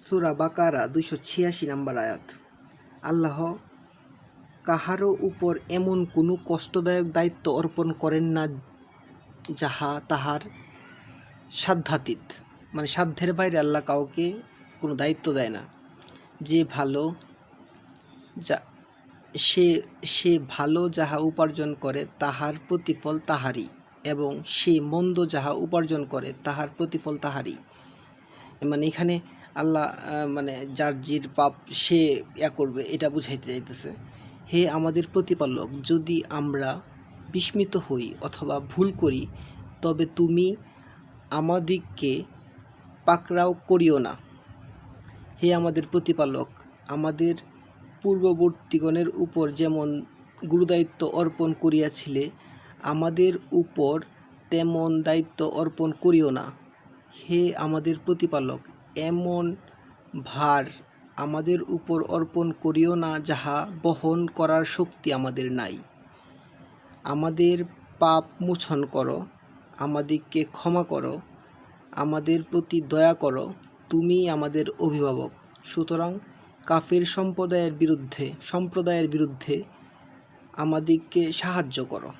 সূরা বাকারা 286 নম্বর আয়াত। আল্লাহ কাহারও উপর এমন কোনো কষ্টদায়ক দায়িত্ব অর্পণ করেন না যাহা তাহার সাধ্যাতীত, মানে সাধ্যের বাইরে আল্লাহ কাউকে কোনো দায়িত্ব দেয় না। যে ভালো যা সে ভালো যাহা উপার্জন করে তাহার প্রতিফল তাহারই, এবং সে মন্দ যাহা উপার্জন করে তাহার প্রতিফল তাহারই। মানে এখানে আল্লাহ মানে যার জির পাপ সে করবে, এটা বুঝাইতে চাইতেছে। হে আমাদের প্রতিপালক, যদি আমরা বিস্মিত হই অথবা ভুল করি তবে তুমি আমাদিগকে পাকড়াও করিও না। হে আমাদের প্রতিপালক, আমাদের পূর্ববর্তীগণের উপর যেমন গুরুদায়িত্ব অর্পণ করিয়াছিলে, আমাদের উপর তেমন দায়িত্ব অর্পণ করিও না। হে আমাদের প্রতিপালক, এমন ভার আমাদের উপর অর্পণ করিও না যাহা বহন করার শক্তি আমাদের নাই। আমাদের পাপ মোচন করো, আমাদিগকে ক্ষমা করো, আমাদের প্রতি দয়া করো, তুমি আমাদের অভিভাবক। সুতরাং কাফির সম্প্রদায়ের বিরুদ্ধে আমাদিগকে সাহায্য করো।